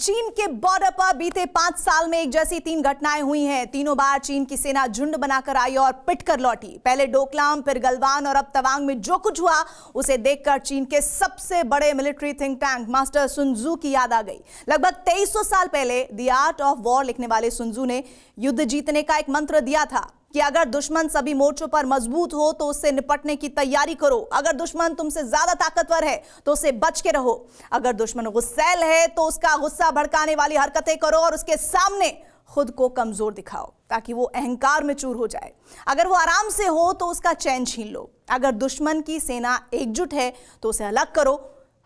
चीन के बॉर्डर पर बीते 5 साल में एक जैसी 3 घटनाएं हुई हैं। तीनों बार चीन की सेना झुंड बनाकर आई और पिट कर लौटी। पहले डोकलाम, फिर गलवान और अब तवांग में जो कुछ हुआ उसे देखकर चीन के सबसे बड़े मिलिट्री थिंक टैंक मास्टर सुन त्सू की याद आ गई। लगभग 2300 साल पहले द आर्ट ऑफ वॉर लिखने वाले सुन त्सू ने युद्ध जीतने का एक मंत्र दिया था कि अगर दुश्मन सभी मोर्चों पर मजबूत हो तो उससे निपटने की तैयारी करो। अगर दुश्मन तुमसे ज्यादा ताकतवर है तो उससे बच के रहो। अगर दुश्मन गुस्सैल है तो उसका गुस्सा भड़काने वाली हरकतें करो और उसके सामने खुद को कमजोर दिखाओ ताकि वो अहंकार में चूर हो जाए। अगर वो आराम से हो तो उसका चैन छीन लो। अगर दुश्मन की सेना एकजुट है तो उसे अलग करो।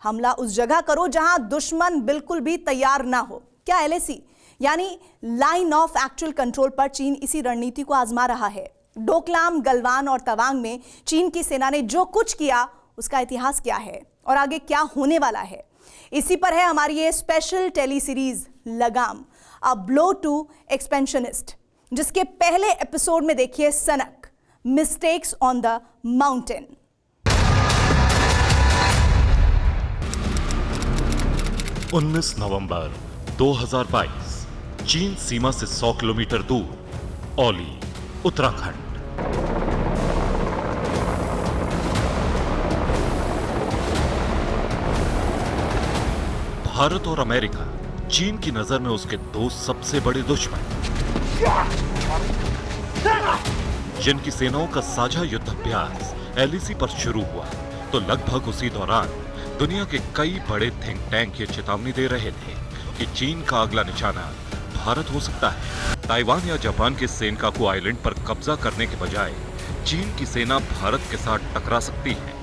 हमला उस जगह करो जहां दुश्मन बिल्कुल भी तैयार ना हो। क्या LAC यानी लाइन ऑफ एक्चुअल कंट्रोल पर चीन इसी रणनीति को आजमा रहा है। डोकलाम, गलवान और तवांग में चीन की सेना ने जो कुछ किया उसका इतिहास क्या है और आगे क्या होने वाला है, इसी पर है हमारी ये स्पेशल टेली सीरीज लगाम, अ ब्लो टू एक्सपेंशनिस्ट, जिसके पहले एपिसोड में देखिए सनक, मिस्टेक्स ऑन द माउंटेन। 19 नवंबर 2022 चीन सीमा से 100 किलोमीटर दूर औली, उत्तराखंड। भारत और अमेरिका चीन की नजर में उसके दो सबसे बड़े दुश्मन, जिनकी सेनाओं का साझा युद्धाभ्यास LAC पर शुरू हुआ तो लगभग उसी दौरान दुनिया के कई बड़े थिंक टैंक ये चेतावनी दे रहे थे कि चीन का अगला निशाना भारत हो सकता है। ताइवान या जापान के सेनकाकू आइलैंड पर कब्जा करने के बजाय चीन की सेना भारत के साथ टकरा सकती है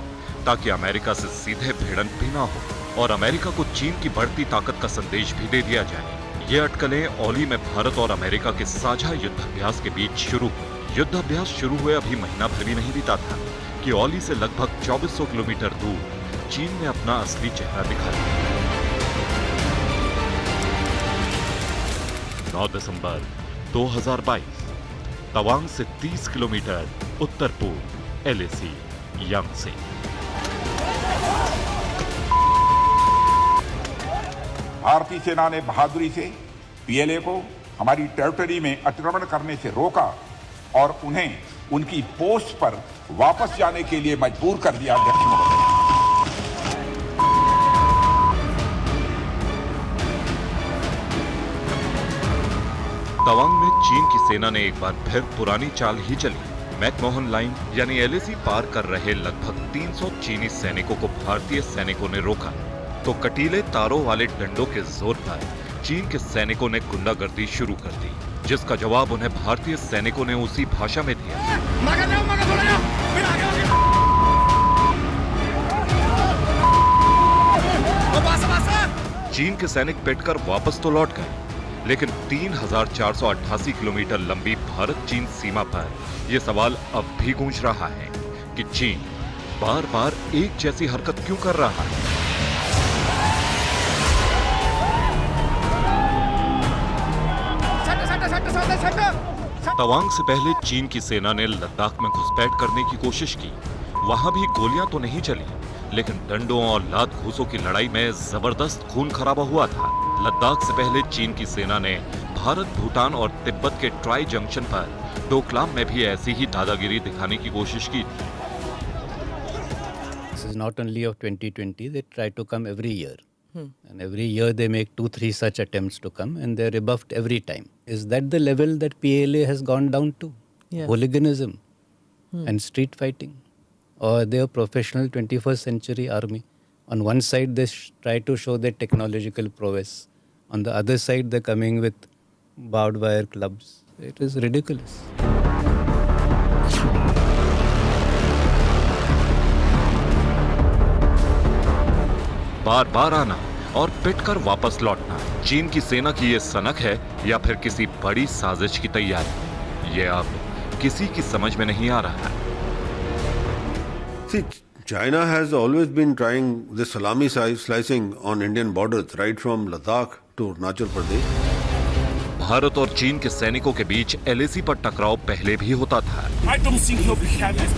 ताकि अमेरिका से सीधे भिड़ंत भी ना हो और अमेरिका को चीन की बढ़ती ताकत का संदेश भी दे दिया जाए। ये अटकलें औली में भारत और अमेरिका के साझा युद्धाभ्यास के बीच शुरू हुई। युद्धाभ्यास शुरू हुए अभी महीना भर भी नहीं बीता था कि औली से लगभग 2400 किलोमीटर दूर चीन ने अपना असली चेहरा दिखा दिया। 9 दिसंबर 2022 तवांग से 30 किलोमीटर उत्तर पूर्व LAC यांगसे। भारतीय सेना ने बहादुरी से PLA को हमारी टेरिटरी में अतिक्रमण करने से रोका और उन्हें उनकी पोस्ट पर वापस जाने के लिए मजबूर कर दिया। अध्यक्ष महोदय, तवांग में चीन की सेना ने एक बार फिर पुरानी चाल ही चली। मैकमोहन लाइन यानी LAC पार कर रहे लगभग 300 चीनी सैनिकों को भारतीय सैनिकों ने रोका तो कटीले तारों वाले डंडों के जोर पर चीन के सैनिकों ने गुंडागर्दी शुरू कर दी, जिसका जवाब उन्हें भारतीय सैनिकों ने उसी भाषा में दिया। चीन के सैनिक पिटकर वापस तो लौट गए, लेकिन 3488 किलोमीटर लंबी भारत चीन सीमा पर यह सवाल अब भी गूंज रहा है कि चीन बार बार एक जैसी हरकत क्यों कर रहा है। तवांग से पहले चीन की सेना ने लद्दाख में घुसपैठ करने की कोशिश की। वहां भी गोलियां तो नहीं चली, लेकिन डंडों और लात घूसों की लड़ाई में जबरदस्त खून खराबा हुआ था। लद्दाख से पहले चीन की सेना ने भारत, भूटान और तिब्बत के ट्राई जंक्शन पर डोकलाम में भी ऐसी ही दादागिरी दिखाने की कोशिश की थी। This is not only of 2020, they try to come every year. And every year they make 2-3 such attempts to come and they're rebuffed every time. Is that the level that PLA has gone down to? Yeah. Hooliganism and street fighting? Or they're a professional 21st century army? On one side they try to show their technological prowess. On the other side they're coming with barbed wire clubs. It is ridiculous. बार बार आना और पिटकर वापस लौटना चीन की सेना की ये सनक है या फिर किसी बड़ी साजिश की तैयारी, ये अब किसी की समझ में नहीं आ रहा है। See, China has always been trying this salami slicing on Indian borders, right from Ladakh to Arunachal Pradesh. Bharat और चीन के सैनिकों के बीच LAC पर टकराव पहले भी होता था। I don't think he'll be having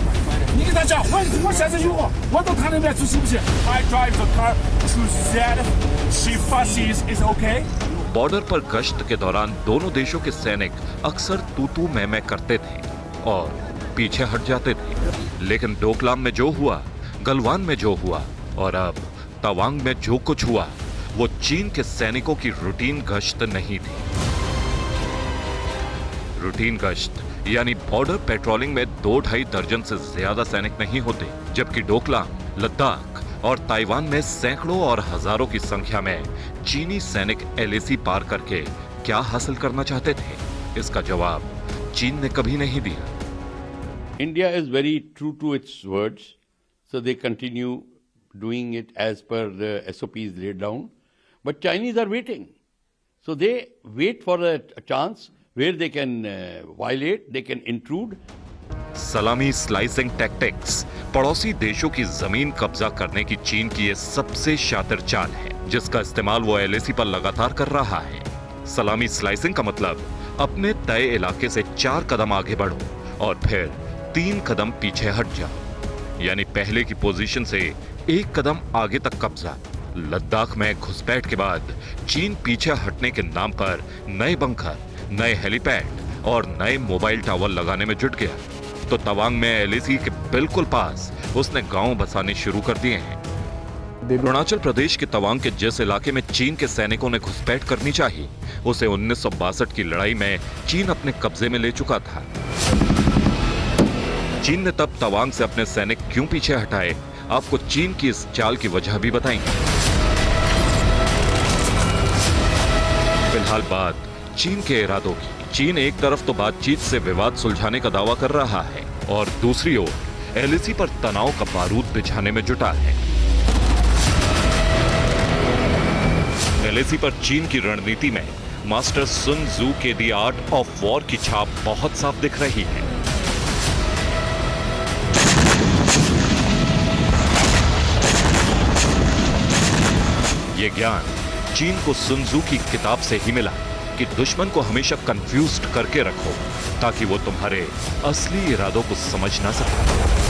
你跟他讲，我现在有我到他那边去，行不行 I drive the car to Zed. She fussies is okay. Border पर गश्त के दौरान दोनों देशों के सैनिक अक्सर तू मैं करते थे और पीछे हट जाते थे। लेकिन डोकलाम में जो हुआ, गलवान में जो हुआ और अब तवांग में जो कुछ हुआ, वो चीन के सैनिकों की रूटीन गश्त नहीं थी। रूटीन गश्त यानी बॉर्डर पेट्रोलिंग में 2-2.5 दर्जन से ज्यादा सैनिक नहीं होते, जबकि डोकलाम, लद्दाख और ताइवान में सैकड़ों और हजारों की संख्या में चीनी सैनिक एलएसी पार करके क्या हासिल करना चाहते थे, इसका जवाब चीन ने कभी नहीं दिया। India is very true to its words, so they continue doing it as per the SOPs laid down. But Chinese are waiting. So they wait for a chance where they can violate, they can intrude. सलामी slicing tactics पड़ोसी देशों की जमीन कब्जा करने की चीन की ये सबसे शातिर चाल है, जिसका इस्तेमाल वो एलएसी पर लगातार कर रहा है। सलामी स्लाइसिंग का मतलब अपने तय इलाके से 4 कदम आगे बढ़ो और फिर 3 कदम पीछे हट जाओ, यानी पहले की पोजीशन से 1 कदम आगे तक कब्जा। लद्दाख में घुसपैठ के बाद चीन पीछे हटने के नाम पर नए बंकर, नए हेलीपैड और नए मोबाइल टावर लगाने में जुट गया, तो तवांग में एलएसी के बिल्कुल पास उसने गांव बसाने शुरू कर दिए हैं। अरुणाचल प्रदेश के तवांग के जिस इलाके में चीन के सैनिकों ने घुसपैठ करनी चाहिए, उसे 1962 की लड़ाई में चीन अपने कब्जे में ले चुका था। चीन ने तब तवांग से अपने सैनिक क्यों पीछे हटाए, आपको चीन की इस चाल की वजह भी बताएंगे। फिलहाल बात चीन के इरादों की। चीन एक तरफ तो बातचीत से विवाद सुलझाने का दावा कर रहा है और दूसरी ओर एलएसी पर तनाव का बारूद बिछाने में जुटा है। एलएसी पर चीन की रणनीति में मास्टर सुन जू के द आर्ट ऑफ वॉर की छाप बहुत साफ दिख रही है। यह ज्ञान चीन को सुन जू की किताब से ही मिला कि दुश्मन को हमेशा कंफ्यूज्ड करके रखो ताकि वो तुम्हारे असली इरादों को समझ ना सके।